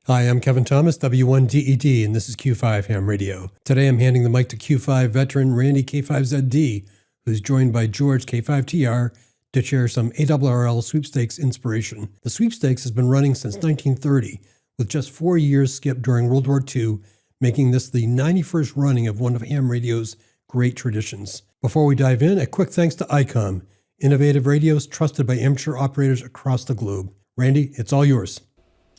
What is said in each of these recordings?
Hi, I'm Kevin Thomas, W1DED, and this is Q5 Ham Radio. Today I'm handing the mic to Q5 veteran Randy K5ZD, who's joined by George K5TR to share some ARRL Sweepstakes inspiration. The Sweepstakes has been running since 1930, with just 4 years skipped during World War II, making this the 91st running of one of ham radio's great traditions. Before we dive in, a quick thanks to ICOM, innovative radios trusted by amateur operators across the globe. Randy, it's all yours.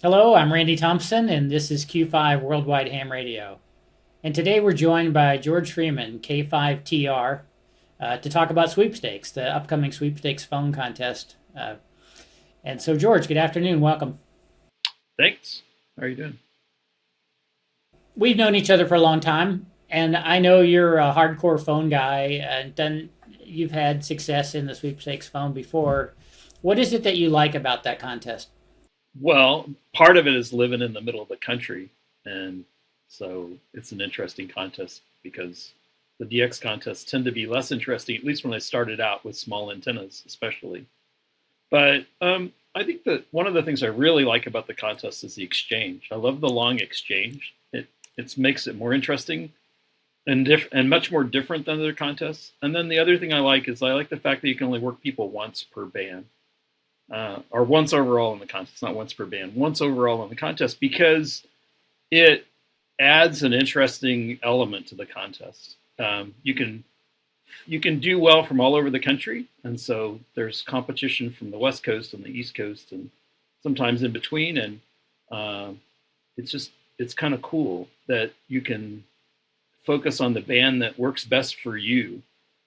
Hello, I'm Randy Thompson, and this is Q5 Worldwide Ham Radio. And today we're joined by George Fremin K5TR to talk about Sweepstakes, the upcoming Sweepstakes phone contest. And so, George, good afternoon. Welcome. Thanks. How are you doing? We've known each other for a long time, and I know you're a hardcore phone guy, and you've had success in the Sweepstakes phone before. What is it that you like about that contest? Well, part of it is living in the middle of the country, and so it's an interesting contest because the DX contests tend to be less interesting, at least when I started out with small antennas especially. But I think that one of the things I really like about the contest is the exchange. I love the long exchange. It makes it more interesting and much more different than other contests. And then the other thing I like is I like the fact that you can only work people once per band. Or once overall in the contest, not once per band, once overall in the contest, because it adds an interesting element to the contest. You can do well from all over the country, and so there's competition from the West Coast and the East Coast, and sometimes in between. And it's kind of cool that you can focus on the band that works best for you,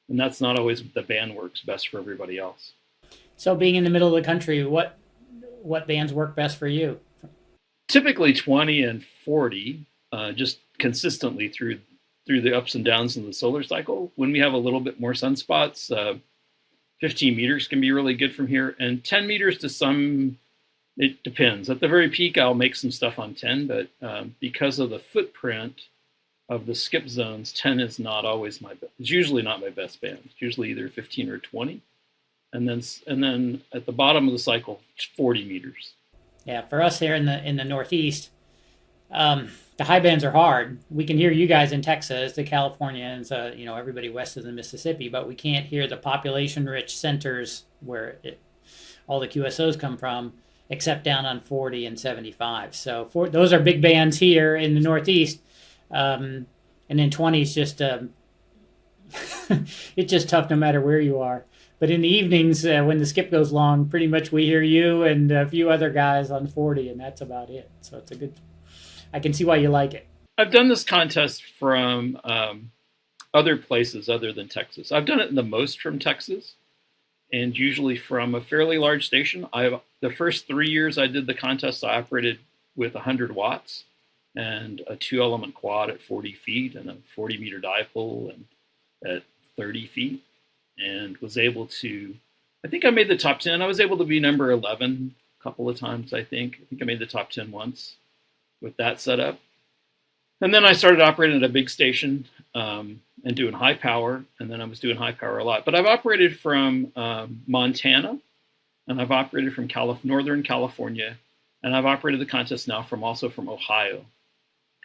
and that's not always the band works best for everybody else. So being in the middle of the country, what bands work best for you? Typically 20 and 40, just consistently through the ups and downs of the solar cycle. When we have a little bit more sunspots, 15 meters can be really good from here, and 10 meters to some, it depends. At the very peak, I'll make some stuff on 10, but because of the footprint of the skip zones, 10 is not always it's usually not my best band. It's usually either 15 or 20. And then at the bottom of the cycle, 40 meters. Yeah, for us here in the Northeast, the high bands are hard. We can hear you guys in Texas, the Californians, everybody west of the Mississippi, but we can't hear the population-rich centers where all the QSOs come from, except down on 40 and 75. So those are big bands here in the Northeast, and then 20 is just it's just tough no matter where you are. But in the evenings, when the skip goes long, pretty much we hear you and a few other guys on 40, and that's about it. So it's I can see why you like it. I've done this contest from other places other than Texas. I've done it the most from Texas, and usually from a fairly large station. The first 3 years I did the contest, I operated with 100 watts and a 2-element quad at 40 feet and a 40-meter dipole and at 30 feet. And was able to, I think I made the top 10. I was able to be number 11 a couple of times, I think. I think I made the top 10 once with that setup. And then I started operating at a big station and doing high power. And then I was doing high power a lot. But I've operated from Montana, and I've operated from Northern California, and I've operated the contest now also from Ohio.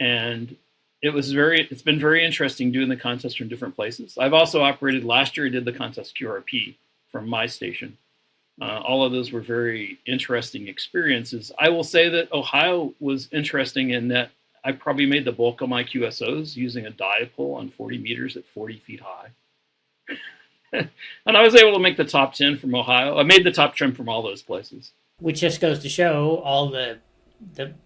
And it's been very interesting doing the contest from different places. I've also operated, last year I did the contest QRP from my station. All of those were very interesting experiences. I will say that Ohio was interesting in that I probably made the bulk of my QSOs using a dipole on 40 meters at 40 feet high. And I was able to make the top 10 from Ohio. I made the top 10 from all those places. Which just goes to show all the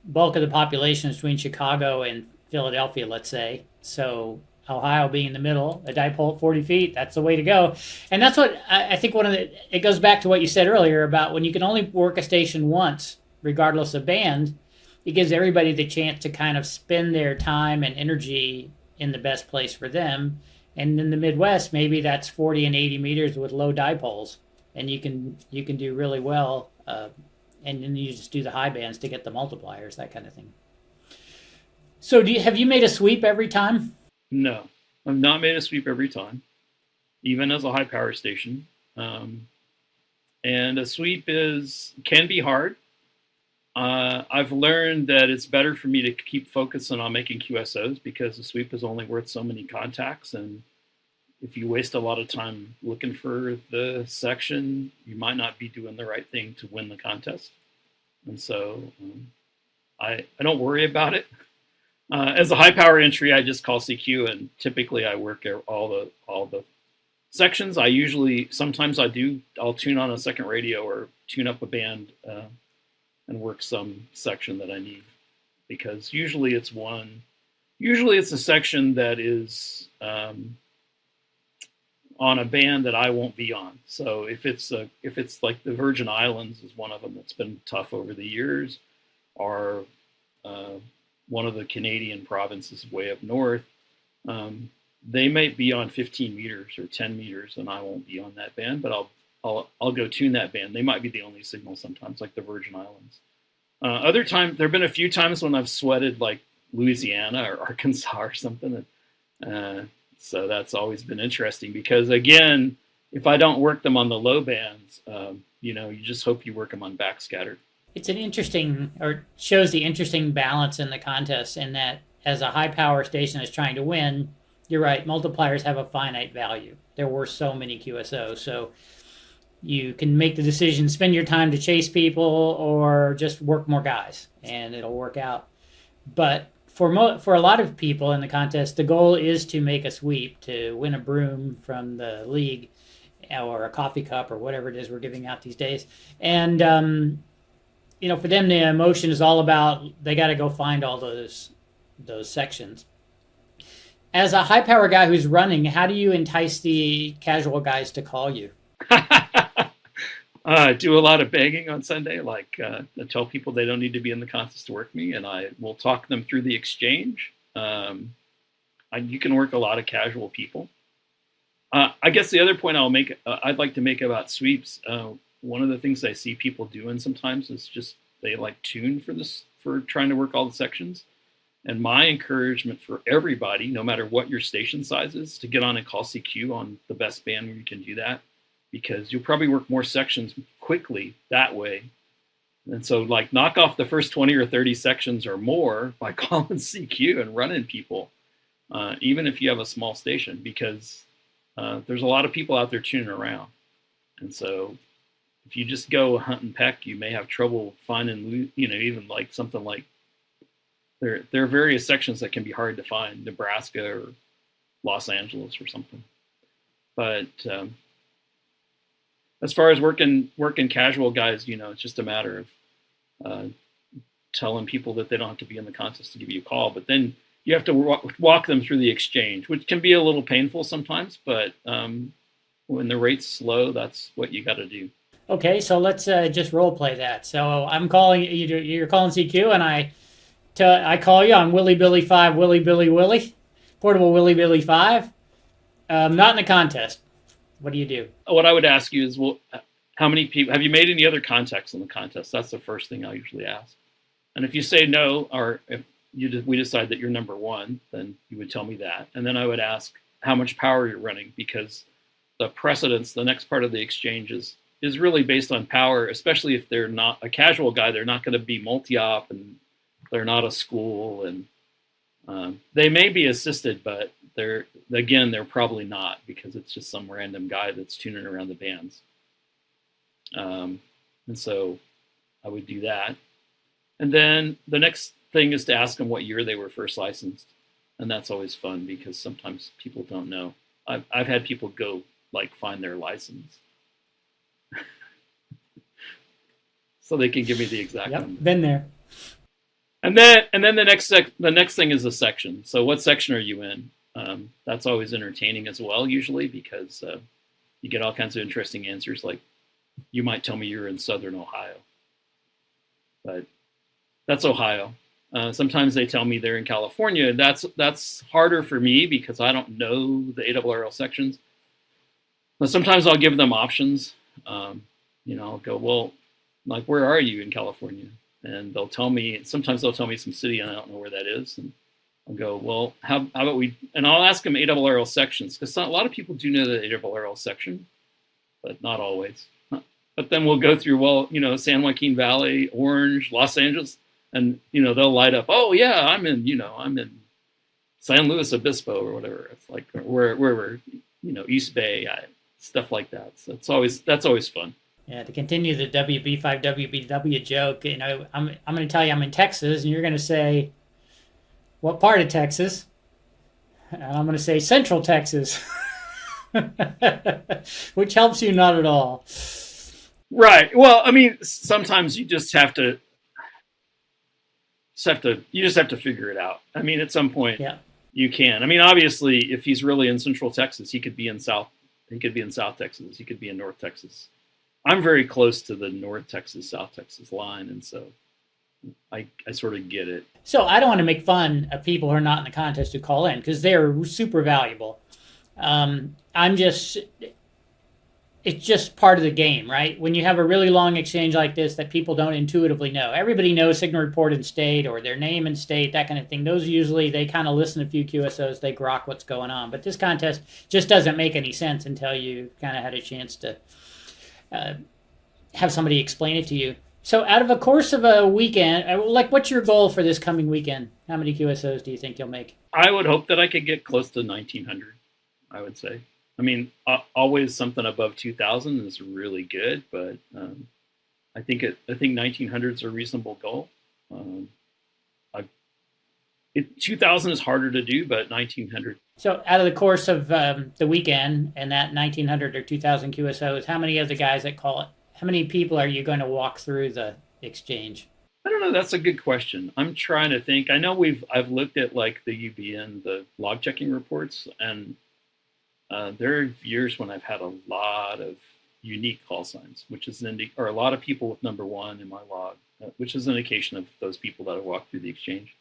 bulk of the population is between Chicago and Philadelphia, let's say. So Ohio being in the middle, a dipole at 40 feet, that's the way to go. And that's what I think it goes back to what you said earlier about when you can only work a station once, regardless of band, it gives everybody the chance to kind of spend their time and energy in the best place for them. And in the Midwest, maybe that's 40 and 80 meters with low dipoles, and you can do really well. And then you just do the high bands to get the multipliers, that kind of thing. So have you made a sweep every time? No, I've not made a sweep every time, even as a high power station. And a sweep can be hard. I've learned that it's better for me to keep focusing on making QSOs because the sweep is only worth so many contacts. And if you waste a lot of time looking for the section, you might not be doing the right thing to win the contest. And so I don't worry about it. As a high power entry, I just call CQ, and typically I work all the sections. Sometimes I'll tune on a second radio or tune up a band and work some section that I need, because usually it's a section that is on a band that I won't be on. So if it's like the Virgin Islands is one of them that's been tough over the years, or one of the Canadian provinces way up north, they might be on 15 meters or 10 meters, and I won't be on that band, but I'll go tune that band. They might be the only signal sometimes, like the Virgin Islands. Other times, there have been a few times when I've sweated like Louisiana or Arkansas or something. So that's always been interesting because, again, if I don't work them on the low bands, you just hope you work them on backscattered. It's shows the interesting balance in the contest, in that as a high power station is trying to win, you're right, multipliers have a finite value. There were so many QSOs. So you can make the decision, spend your time to chase people or just work more guys, and it'll work out. But for a lot of people in the contest, the goal is to make a sweep, to win a broom from the league or a coffee cup or whatever it is we're giving out these days. And, for them, the emotion is all about, they got to go find all those sections. As a high power guy who's running, how do you entice the casual guys to call you? Do a lot of begging on Sunday, like I tell people they don't need to be in the contest to work me, and I will talk them through the exchange. You can work a lot of casual people. I guess the other point I'd like to make about sweeps, one of the things I see people doing sometimes is just they like tune for trying to work all the sections. And my encouragement for everybody, no matter what your station size is, to get on and call CQ on the best band where you can do that, because you'll probably work more sections quickly that way. And so like knock off the first 20 or 30 sections or more by calling CQ and running people, even if you have a small station, because there's a lot of people out there tuning around. And so if you just go hunt and peck, you may have trouble finding, even like something like, there are various sections that can be hard to find, Nebraska or Los Angeles or something. But as far as working casual guys, it's just a matter of telling people that they don't have to be in the contest to give you a call. But then you have to walk them through the exchange, which can be a little painful sometimes. But when the rate's slow, that's what you got to do. Okay, so let's just role play that. So I'm calling you. You're calling CQ, and I call you on Willy Billy 5, Willy Billy Willy, portable Willy Billy 5. Not in the contest. What do you do? What I would ask you is, well, how many people have you made any other contacts in the contest? That's the first thing I usually ask. And if you say no, or if we decide that you're number one, then you would tell me that. And then I would ask how much power you're running, because the precedence, the next part of the exchange is really based on power, especially if they're not a casual guy. They're not going to be multi-op, and they're not a school, and they may be assisted, but they're probably not, because it's just some random guy that's tuning around the bands. And so I would do that. And then the next thing is to ask them what year they were first licensed. And that's always fun, because sometimes people don't know. I've had people go find their license so they can give me the exact number. Been there. And then the next thing is a section. So what section are you in? That's always entertaining as well, usually, because you get all kinds of interesting answers. Like, you might tell me you're in Southern Ohio, but that's Ohio. Sometimes they tell me they're in California. That's harder for me because I don't know the ARRL sections. But sometimes I'll give them options. I'll go, well, like, where are you in California? And they'll tell me, sometimes they'll tell me some city and I don't know where that is. And I'll go, well, how about and I'll ask them ARRL sections, because a lot of people do know the ARRL section, but not always. But then we'll go through, well, San Joaquin Valley, Orange, Los Angeles, and they'll light up. Oh yeah, I'm in San Luis Obispo or whatever. It's like wherever, East Bay, stuff like that. So that's always fun. Yeah, to continue the WB5 WBW joke, I'm going to tell you I'm in Texas, and you're going to say, what part of Texas? And I'm going to say Central Texas, which helps you not at all. Right. Well, I mean, sometimes you just have to figure it out. I mean, at some point, yeah, you can. I mean, obviously, if he's really in Central Texas, he could be in South Texas. He could be in North Texas. I'm very close to the North Texas, South Texas line, and so I sort of get it. So I don't want to make fun of people who are not in the contest who call in, because they're super valuable. It's just part of the game, right? When you have a really long exchange like this that people don't intuitively know. Everybody knows signal report and state, or their name and state, that kind of thing. Those usually, they kind of listen to a few QSOs, they grok what's going on. But this contest just doesn't make any sense until you kind of had a chance to have somebody explain it to you. So out of a course of a weekend, what's your goal for this coming weekend? How many QSOs do you think you'll make? I would hope that I could get close to 1,900, I would say. I mean, always something above 2,000 is really good, but I think 1,900 is a reasonable goal. 2,000 is harder to do, but 1,900. So out of the course of the weekend and that 1,900 or 2,000 QSOs, how many of the guys that call it, how many people are you going to walk through the exchange? I don't know. That's a good question. I'm trying to think. I know I've looked at like the UBN, the log checking reports, and there are years when I've had a lot of unique call signs, which is or a lot of people with number one in my log, which is an indication of those people that have walked through the exchange.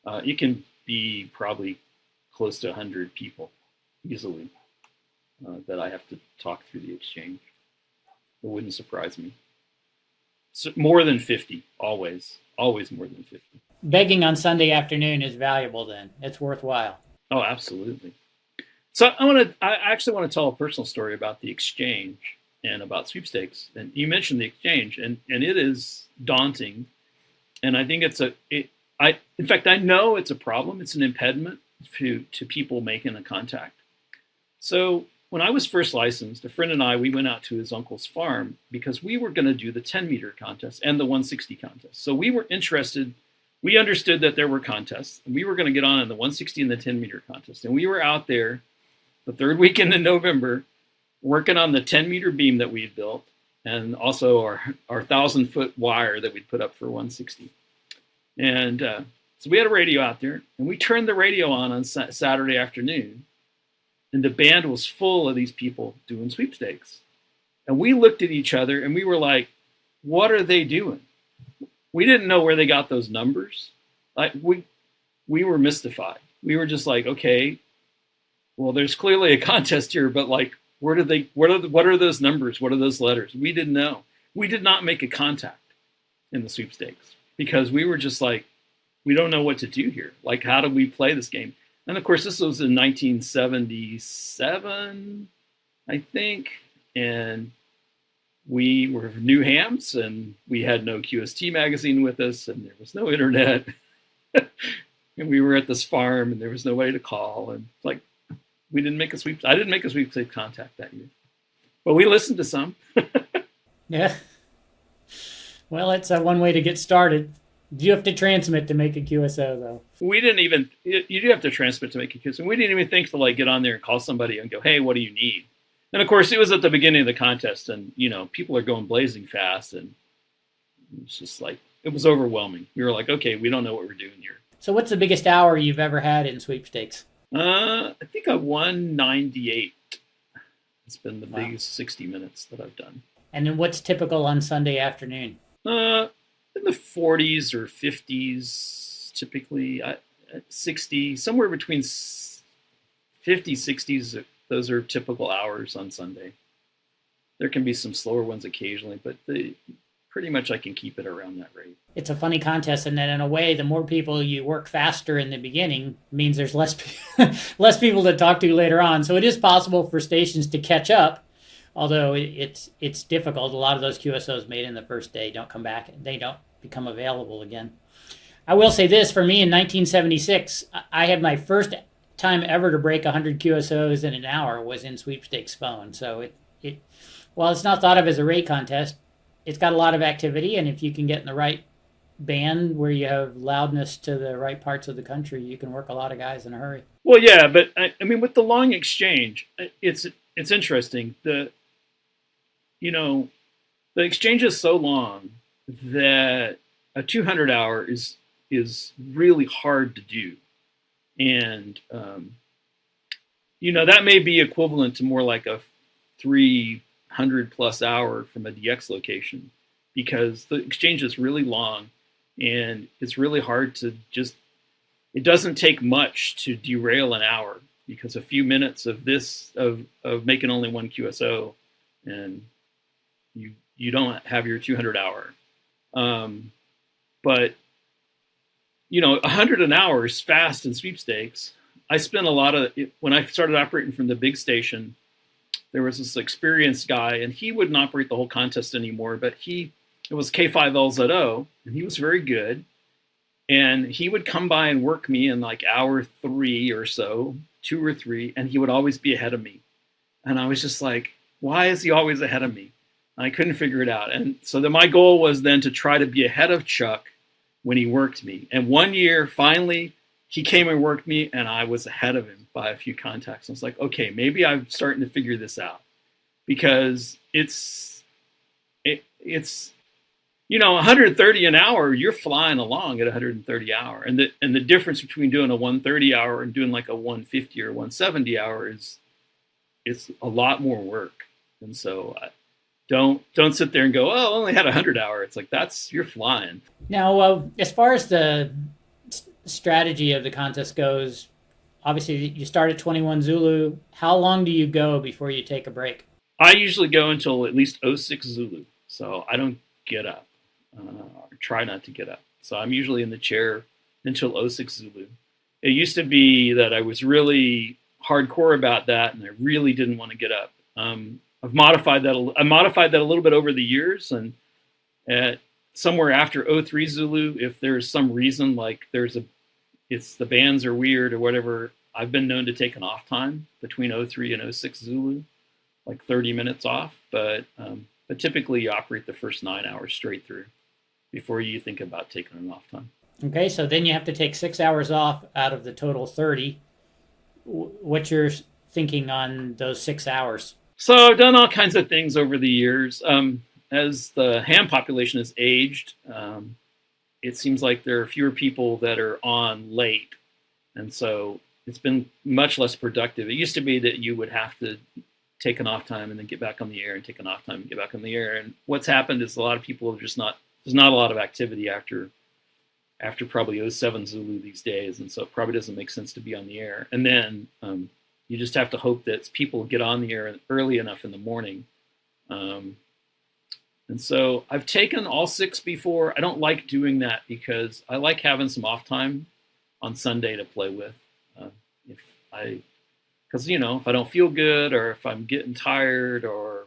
It can be probably close to 100 people easily that I have to talk through the exchange. It wouldn't surprise me. So more than 50, always more than 50. Begging on Sunday afternoon is valuable then. It's worthwhile. Oh, absolutely. So I actually want to tell a personal story about the exchange and about sweepstakes. And you mentioned the exchange, and it is daunting. And I think in fact, I know it's a problem. It's an impediment to people making a contact. So when I was first licensed, a friend and I, we went out to his uncle's farm because we were going to do the 10-meter contest and the 160 contest. So we were interested. We understood that there were contests, and we were going to get on in the 160 and the 10-meter contest. And we were out there the third weekend in November working on the 10-meter beam that we had built, and also our 1,000-foot wire that we'd put up for 160. And so we had a radio out there, and we turned the radio on Saturday afternoon, and the band was full of these people doing sweepstakes. And we looked at each other, and we were like, what are they doing? We didn't know where they got those numbers. Like we were mystified. We were just like, okay, well, there's clearly a contest here, but like, what are those numbers? What are those letters? We didn't know. We did not make a contact in the sweepstakes because we were just like, we don't know what to do here. Like, how do we play this game? And of course, this was in 1977, I think. And we were new hams, and we had no QST magazine with us, and there was no internet. And we were at this farm, and there was nobody to call. And like, I didn't make a sweepstakes contact that year. But we listened to some. Yeah. Well, it's one way to get started. You have to transmit to make a QSO, though. We didn't even, you do have to transmit to make a QSO. We didn't even think to like get on there and call somebody and go, hey, what do you need? And of course, it was at the beginning of the contest, and people are going blazing fast, and it's just like, it was overwhelming. We were like, okay, we don't know what we're doing here. So what's the biggest hour you've ever had in sweepstakes? I think I won 98. It's been the biggest 60 minutes that I've done. And then what's typical on Sunday afternoon? In the 40s or 50s, typically. 60, somewhere between 50, 60s. Those are typical hours on Sunday. There can be some slower ones occasionally, but pretty much I can keep it around that rate. It's a funny contest, and then in a way, the more people you work faster in the beginning means there's less people to talk to later on. So it is possible for stations to catch up although it's difficult. A lot of those QSOs made in the first day don't come back. They don't become available again. I will say this, for me in 1976, I had my first time ever to break 100 QSOs in an hour was in Sweepstakes phone. So it while it's not thought of as a rate contest, it's got a lot of activity, and if you can get in the right band where you have loudness to the right parts of the country, you can work a lot of guys in a hurry. Well, yeah, but I mean, with the long exchange, it's interesting. The exchange is so long that a 200 hour is really hard to do, and that may be equivalent to more like a 300 plus hour from a DX location, because the exchange is really long, and it's really hard to just. It doesn't take much to derail an hour, because a few minutes of making only one QSO, and you don't have your 200 hour. But 100 an hour is fast in Sweepstakes. I spent a lot of when I started operating from the big station. There was this experienced guy, and he wouldn't operate the whole contest anymore. But it was K5LZO, and he was very good. And he would come by and work me in like hour 3 or so, 2 or 3, and he would always be ahead of me. And I was just like, why is he always ahead of me? And I couldn't figure it out. And so then my goal was then to try to be ahead of Chuck when he worked me. And one year, finally, he came and worked me, and I was ahead of him by a few contacts. I was like, okay, maybe I'm starting to figure this out, because it's 130 an hour, you're flying along at 130 hour. And the difference between doing a 130 hour and doing like a 150 or 170 hour it's a lot more work. And so don't sit there and go, oh, I only had 100 hour. It's like, you're flying. Now, as far as the strategy of the contest goes, obviously you start at 21 Zulu. How long do you go before you take a break? I usually go until at least 06 Zulu. So I don't get up. Or try not to get up. So I'm usually in the chair until 06 Zulu. It used to be that I was really hardcore about that, and I really didn't want to get up. I've modified that. I modified that a little bit over the years, and at somewhere after 03 Zulu, if there's some reason like it's the bands are weird or whatever, I've been known to take an off time between 03 and 06 Zulu, like 30 minutes off. But typically you operate the first 9 hours straight through before you think about taking an off time. Okay, so then you have to take 6 hours off out of the total 30. What's your thinking on those 6 hours? So I've done all kinds of things over the years. As the ham population has aged, it seems like there are fewer people that are on late. And so it's been much less productive. It used to be that you would have to take an off time and then get back on the air, and take an off time and get back on the air. And what's happened is a lot of people are just there's not a lot of activity after probably 07 Zulu these days. And so it probably doesn't make sense to be on the air. And then you just have to hope that people get on the air early enough in the morning. And so I've taken all 6 before. I don't like doing that because I like having some off time on Sunday to play with. Because, if I don't feel good, or if I'm getting tired, or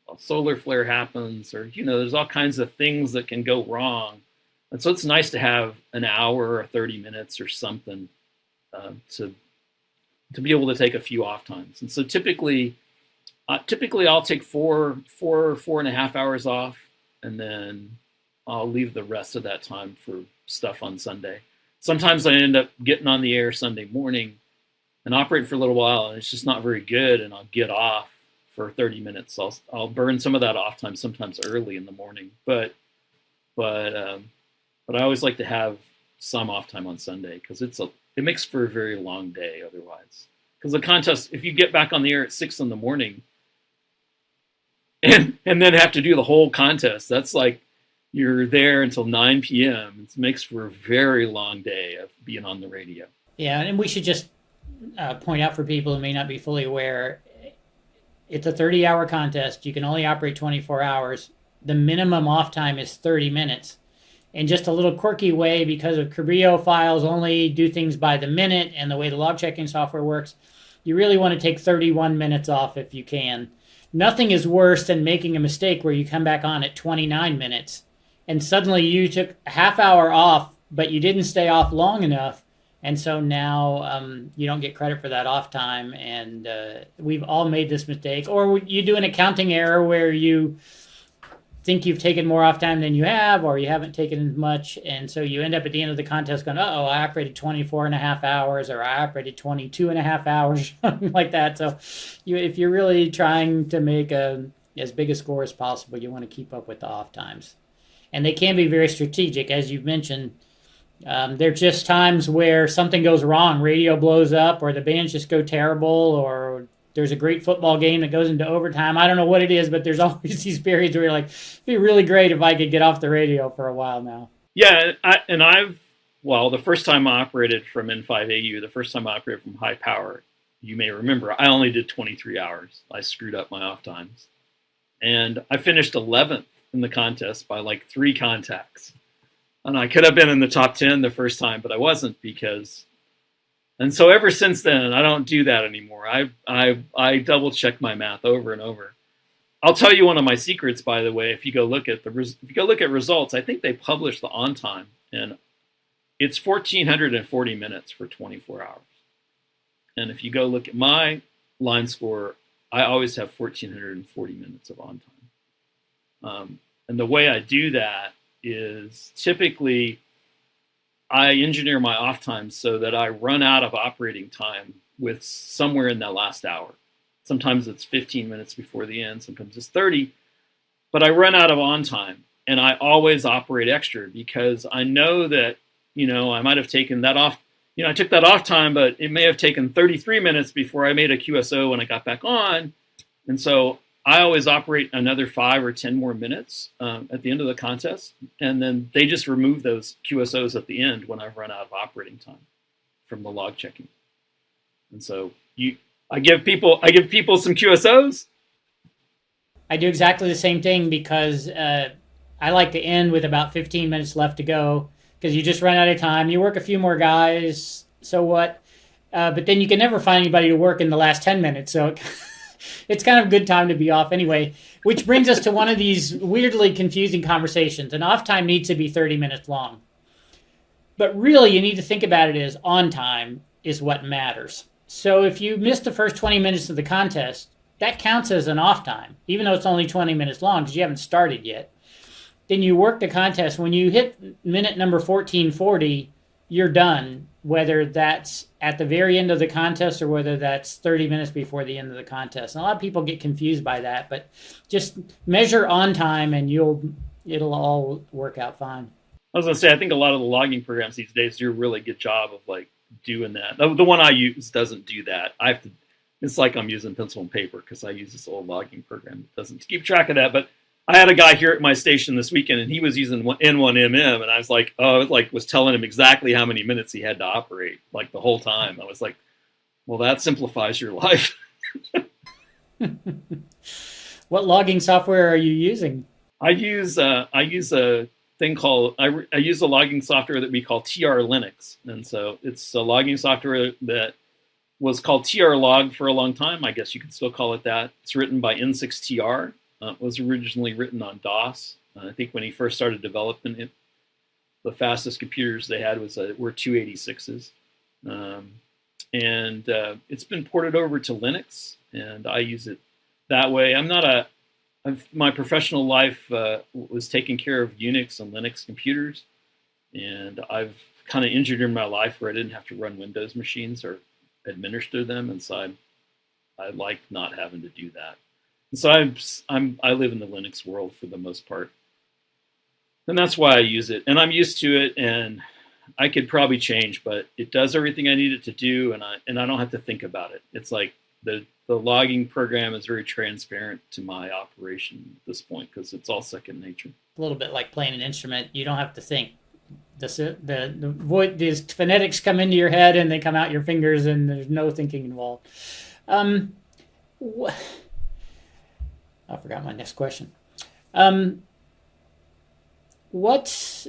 a solar flare happens, or, there's all kinds of things that can go wrong. And so it's nice to have an hour or 30 minutes or something to be able to take a few off times. And so typically I'll take 4.5 hours off, and then I'll leave the rest of that time for stuff on Sunday. Sometimes I end up getting on the air Sunday morning and operate for a little while, and it's just not very good, and I'll get off for 30 minutes. I'll burn some of that off time, sometimes early in the morning, but I always like to have some off time on Sunday, because it makes for a very long day otherwise. Because the contest, if you get back on the air at 6 in the morning and then have to do the whole contest, that's like you're there until 9 p.m. It makes for a very long day of being on the radio. Yeah, and we should just point out for people who may not be fully aware, it's a 30-hour contest. You can only operate 24 hours. The minimum off time is 30 minutes. And just a little quirky way, because of Cabrillo files only do things by the minute and the way the log checking software works, you really want to take 31 minutes off if you can. nothing is worse than making a mistake where you come back on at 29 minutes and suddenly you took a half hour off, but you didn't stay off long enough. And so now you don't get credit for that off time. And we've all made this mistake. Or you do an accounting error where you think you've taken more off time than you have, or you haven't taken as much. And so you end up at the end of the contest going, uh-oh, I operated 24 and a half hours, or I operated 22 and a half hours, something like that. So if you're really trying to make as big a score as possible, you want to keep up with the off times. And they can be very strategic, as you've mentioned. There are just times where something goes wrong, radio blows up, or the bands just go terrible, or there's a great football game that goes into overtime. I don't know what it is, but there's always these periods where you're like, it'd be really great if I could get off the radio for a while now. Yeah, the first time I operated from N5AU, the first time I operated from high power, you may remember, I only did 23 hours. I screwed up my off times. And I finished 11th in the contest by like 3 contacts. And I could have been in the top 10 the first time, but I wasn't and so ever since then, I don't do that anymore. I double check my math over and over. I'll tell you one of my secrets, by the way. If you go look at results, I think they publish the on time, and it's 1,440 minutes for 24 hours. And if you go look at my line score, I always have 1,440 minutes of on time. And the way I do that is typically I engineer my off time so that I run out of operating time with somewhere in that last hour. Sometimes it's 15 minutes before the end, sometimes it's 30, but I run out of on time, and I always operate extra because I know that, I might have taken that off. I took that off time, but it may have taken 33 minutes before I made a QSO when I got back on. And so I always operate another 5 or 10 more minutes at the end of the contest, and then they just remove those QSOs at the end when I've run out of operating time from the log checking. And so I give people some QSOs. I do exactly the same thing because I like to end with about 15 minutes left to go because you just run out of time. You work a few more guys, so what? But then you can never find anybody to work in the last 10 minutes, so it's kind of a good time to be off anyway, which brings us to one of these weirdly confusing conversations. An off time needs to be 30 minutes long. But really, you need to think about it as on time is what matters. So if you miss the first 20 minutes of the contest, that counts as an off time, even though it's only 20 minutes long because you haven't started yet. Then you work the contest. When you hit minute number 1440, you're done, whether that's at the very end of the contest or whether that's 30 minutes before the end of the contest. And a lot of people get confused by that, but just measure on time and it'll all work out fine. I was going to say, I think a lot of the logging programs these days do a really good job of like doing that. The one I use doesn't do that. It's like I'm using pencil and paper because I use this old logging program that doesn't keep track of that. But I had a guy here at my station this weekend, and he was using N1MM, and I was like, was telling him exactly how many minutes he had to operate, like the whole time. I was like, well, that simplifies your life. What logging software are you using? I use a thing called I use a logging software that we call TR Linux, and so it's a logging software that was called TR Log for a long time. I guess you could still call it that. It's written by N6TR. It was originally written on DOS. I think when he first started developing it, the fastest computers they had were 286s. And it's been ported over to Linux, and I use it that way. My professional life was taking care of Unix and Linux computers, and I've kind of engineered my life where I didn't have to run Windows machines or administer them, and so I like not having to do that. So I live in the Linux world for the most part, and that's why I use it. And I'm used to it, and I could probably change, but it does everything I need it to do, and I don't have to think about it. It's like the logging program is very transparent to my operation at this point because it's all second nature. A little bit like playing an instrument. You don't have to think. These phonetics come into your head and they come out your fingers, and there's no thinking involved. I forgot my next question. What's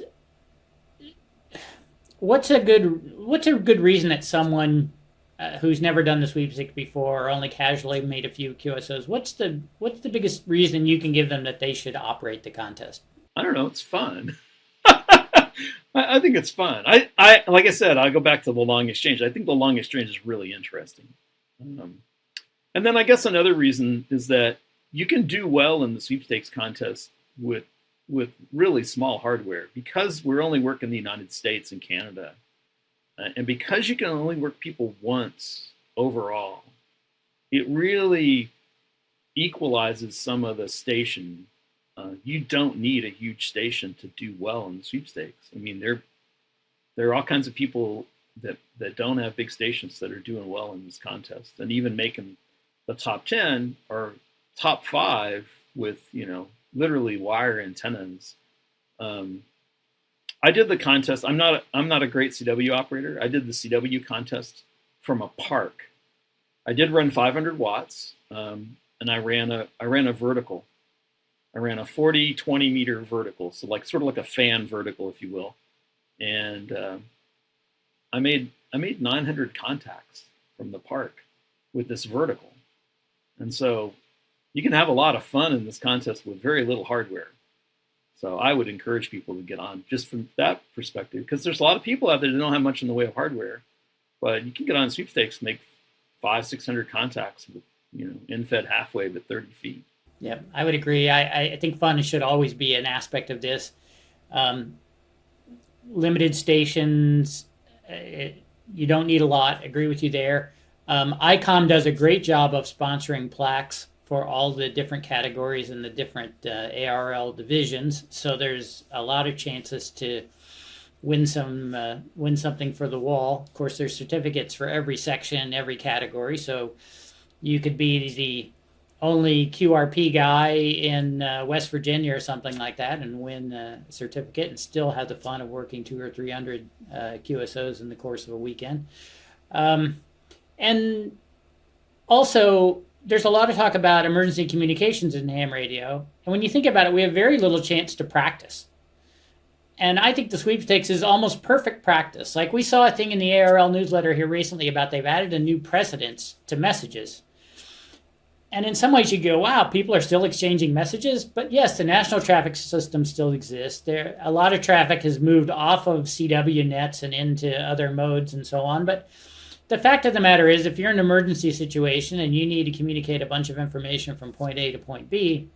a good reason that someone who's never done the sweepstakes before or only casually made a few QSOs, what's the biggest reason you can give them that they should operate the contest? I don't know. It's fun. I think it's fun. I like I said, I'll go back to the long exchange. I think the long exchange is really interesting. And then I guess another reason is that you can do well in the sweepstakes contest with really small hardware because we're only working the United States and Canada. And because you can only work people once overall, it really equalizes some of the station. You don't need a huge station to do well in the sweepstakes. I mean, there are all kinds of people that don't have big stations that are doing well in this contest and even making the top 10 or top 5 with, literally wire antennas. I did the contest. I'm not a great CW operator. I did the CW contest from a park. I did run 500 watts, and I ran a vertical. I ran a 20 meter vertical, so sort of like a fan vertical, if you will. And I made 900 contacts from the park with this vertical. And so you can have a lot of fun in this contest with very little hardware. So I would encourage people to get on just from that perspective, because there's a lot of people out there that don't have much in the way of hardware, but you can get on sweepstakes and make 500-600 contacts with, in-fed half wave at 30 feet. Yeah, I would agree. I think fun should always be an aspect of this. Limited stations, you don't need a lot. Agree with you there. ICOM does a great job of sponsoring plaques for all the different categories and the different ARRL divisions. So there's a lot of chances to win something for the wall. Of course, there's certificates for every section, every category. So you could be the only QRP guy in West Virginia or something like that and win a certificate and still have the fun of working 200 or 300 QSOs in the course of a weekend. And also, there's a lot of talk about emergency communications in ham radio. And when you think about it, we have very little chance to practice. And I think the sweepstakes is almost perfect practice. Like we saw a thing in the ARRL newsletter here recently about they've added a new precedence to messages. And in some ways you go, wow, people are still exchanging messages. But yes, the national traffic system still exists. A lot of traffic has moved off of CW nets and into other modes and so on. But the fact of the matter is, if you're in an emergency situation and you need to communicate a bunch of information from point A to point B,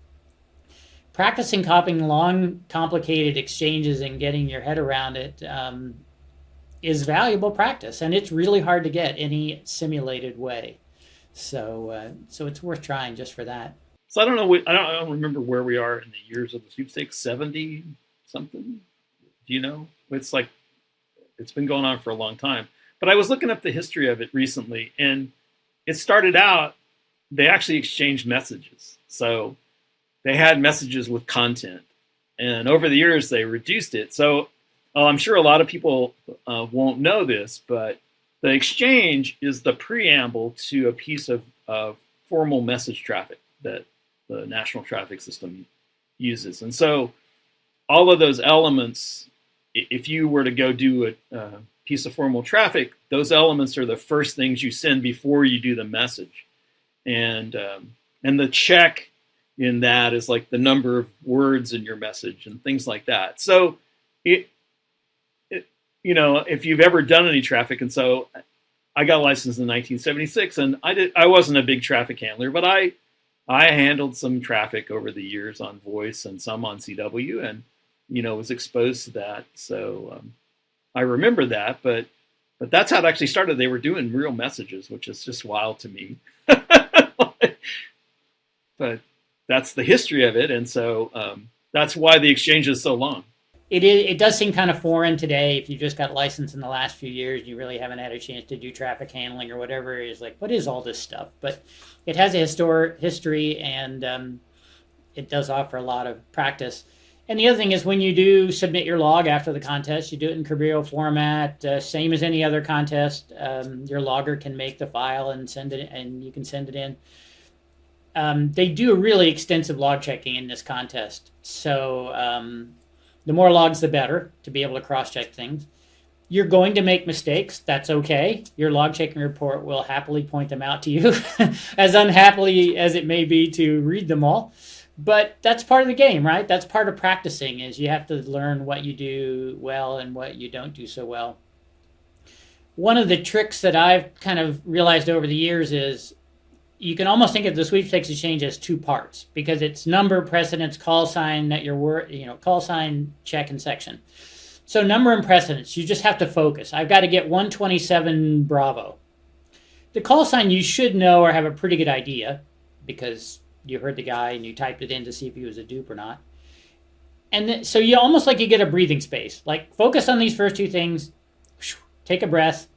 practicing copying long, complicated exchanges and getting your head around it is valuable practice. And it's really hard to get any simulated way. So it's worth trying just for that. So I don't know. I don't remember where we are in the years of the sweepstakes. 70 something. Do you know? It's been going on for a long time. But I was looking up the history of it recently, and it started out, they actually exchanged messages. So they had messages with content. And over the years, they reduced it. So I'm sure a lot of people won't know this, but the exchange is the preamble to a piece of formal message traffic that the national traffic system uses. And so all of those elements, if you were to go do a piece of formal traffic, those elements are the first things you send before you do the message. And the check in that is like the number of words in your message and things like that. So if you've ever done any traffic, and so I got licensed in 1976, and I wasn't a big traffic handler, but I handled some traffic over the years on voice and some on CW, and was exposed to that. So I remember that, but that's how it actually started. They were doing real messages, which is just wild to me. But that's the history of it, and so that's why the exchange is so long. It does seem kind of foreign today. If you just got licensed in the last few years, you really haven't had a chance to do traffic handling or whatever. It's like, what is all this stuff? But it has a history, and it does offer a lot of practice. And the other thing is, when you do submit your log after the contest, you do it in Cabrillo format, same as any other contest. Your logger can make the file and send it, and you can send it in. They do a really extensive log checking in this contest. So the more logs, the better, to be able to cross-check things. You're going to make mistakes. That's okay. Your log checking report will happily point them out to you, as unhappily as it may be to read them all. But that's part of the game, right? That's part of practicing, is you have to learn what you do well and what you don't do so well. One of the tricks that I've kind of realized over the years is you can almost think of the sweepstakes exchange as two parts, because it's number, precedence, call sign, that your call sign, check, and section. So number and precedence, you just have to focus. I've got to get 127 Bravo. The call sign you should know or have a pretty good idea, because you heard the guy and you typed it in to see if he was a dupe or not. And then, so you almost like you get a breathing space. Like, focus on these first two things, take a breath,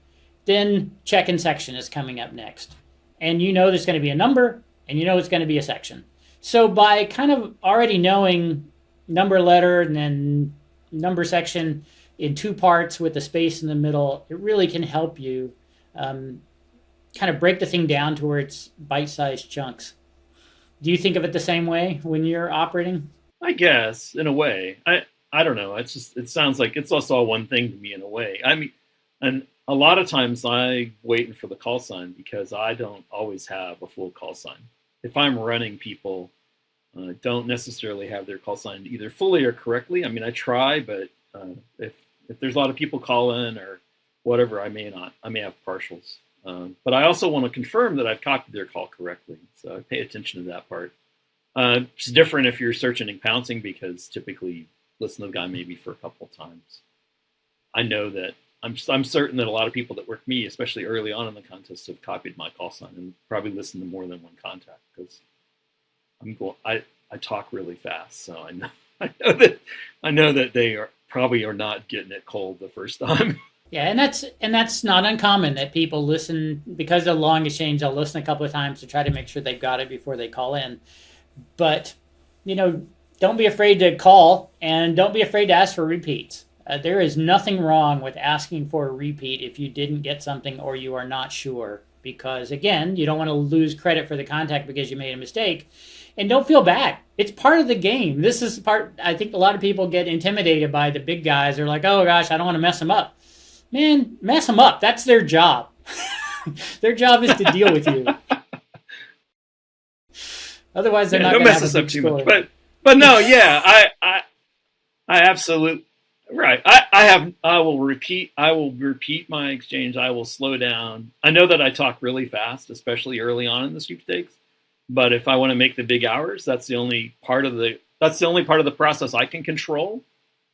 then check and section is coming up next. And you know there's going to be a number, and you know it's going to be a section. So by kind of already knowing number, letter, and then number, section in two parts with a space in the middle, it really can help you kind of break the thing down to where it's bite-sized chunks. Do you think of it the same way when you're operating? I guess, in a way. I don't know. It's just, it sounds like it's also all one thing to me in a way. I mean, and a lot of times I'm waiting for the call sign because I don't always have a full call sign. If I'm running people, don't necessarily have their call sign either fully or correctly. I mean, I try, but if there's a lot of people calling or whatever, I may not. I may have partials. But I also want to confirm that I've copied their call correctly. So I pay attention to that part. It's different if you're searching and pouncing, because typically you listen to the guy maybe for a couple of times. I know that I'm certain that a lot of people that work me, especially early on in the contest, have copied my call sign and probably listened to more than one contact, because I talk really fast, so I know that they probably are not getting it cold the first time. Yeah, and that's not uncommon that people listen, because of the long exchange, they'll listen a couple of times to try to make sure they've got it before they call in. But, don't be afraid to call, and don't be afraid to ask for repeats. There is nothing wrong with asking for a repeat if you didn't get something or you are not sure, because, again, you don't want to lose credit for the contact because you made a mistake. And don't feel bad. It's part of the game. This is the part, I think a lot of people get intimidated by the big guys. They're like, oh gosh, I don't want to mess them up. Man, mess them up. That's their job. Their job is to deal with you. Otherwise, they're not going to have a big score. Too much. But no, yeah, I absolutely right. I will repeat my exchange. I will slow down. I know that I talk really fast, especially early on in the sweepstakes. But if I want to make the big hours, that's the only part of the process I can control.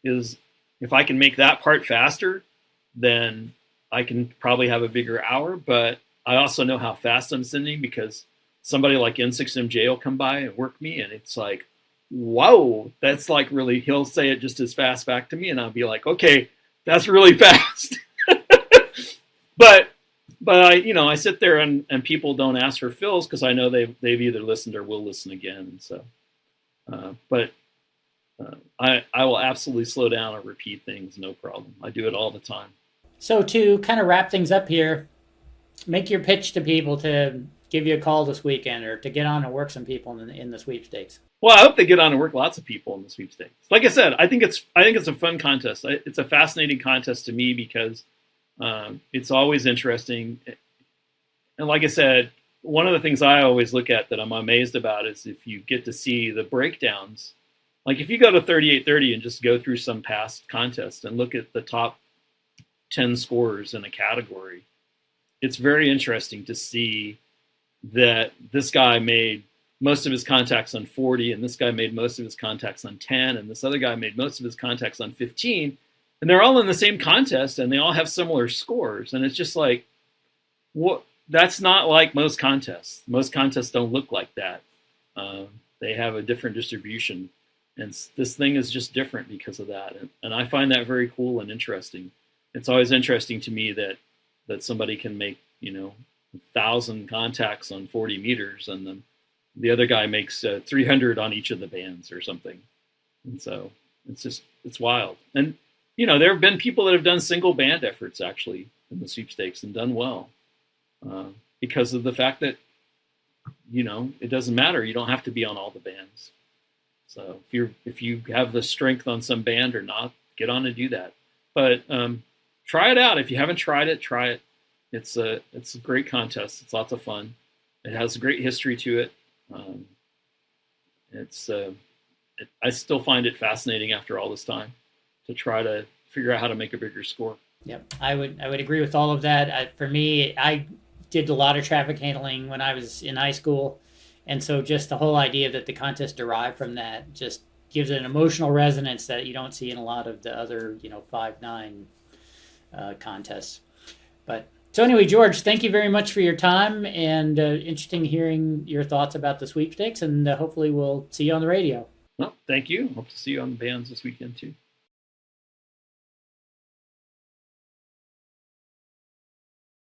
Is if I can make that part faster, then I can probably have a bigger hour. But I also know how fast I'm sending, because somebody like N6MJ will come by and work me, and it's like, whoa, that's like really, he'll say it just as fast back to me, and I'll be like, okay, that's really fast. But I sit there and people don't ask for fills because I know they've either listened or will listen again. So, I will absolutely slow down and repeat things, no problem. I do it all the time. So to kind of wrap things up here, make your pitch to people to give you a call this weekend, or to get on and work some people in the sweepstakes. Well, I hope they get on and work lots of people in the sweepstakes. Like I said, I think it's a fun contest. It's a fascinating contest to me because it's always interesting. And like I said, one of the things I always look at that I'm amazed about is if you get to see the breakdowns. Like if you go to 3830 and just go through some past contest and look at the top 10 scorers in a category, it's very interesting to see that this guy made most of his contacts on 40, and this guy made most of his contacts on 10, and this other guy made most of his contacts on 15, and they're all in the same contest, and they all have similar scores. And it's just like, what? That's not like most contests. Most contests don't look like that. They have a different distribution, and this thing is just different because of that. And I find that very cool and interesting. It's always interesting to me that somebody can make 1,000 contacts on 40 meters, and then the other guy makes 300 on each of the bands or something. And so it's wild. And there have been people that have done single band efforts actually in the sweepstakes and done well, because of the fact that it doesn't matter. You don't have to be on all the bands. So if you have the strength on some band or not, get on and do that. But try it out. If you haven't tried it, try it. It's a great contest. It's lots of fun. It has a great history to it. I still find it fascinating after all this time to try to figure out how to make a bigger score. Yep, I would agree with all of that. For me, I did a lot of traffic handling when I was in high school, and so just the whole idea that the contest derived from that just gives it an emotional resonance that you don't see in a lot of the other 5-9 contests. But so anyway, George, thank you very much for your time, and interesting hearing your thoughts about the sweepstakes, and hopefully we'll see you on the radio. Well, thank you. Hope to see you on the bands this weekend too.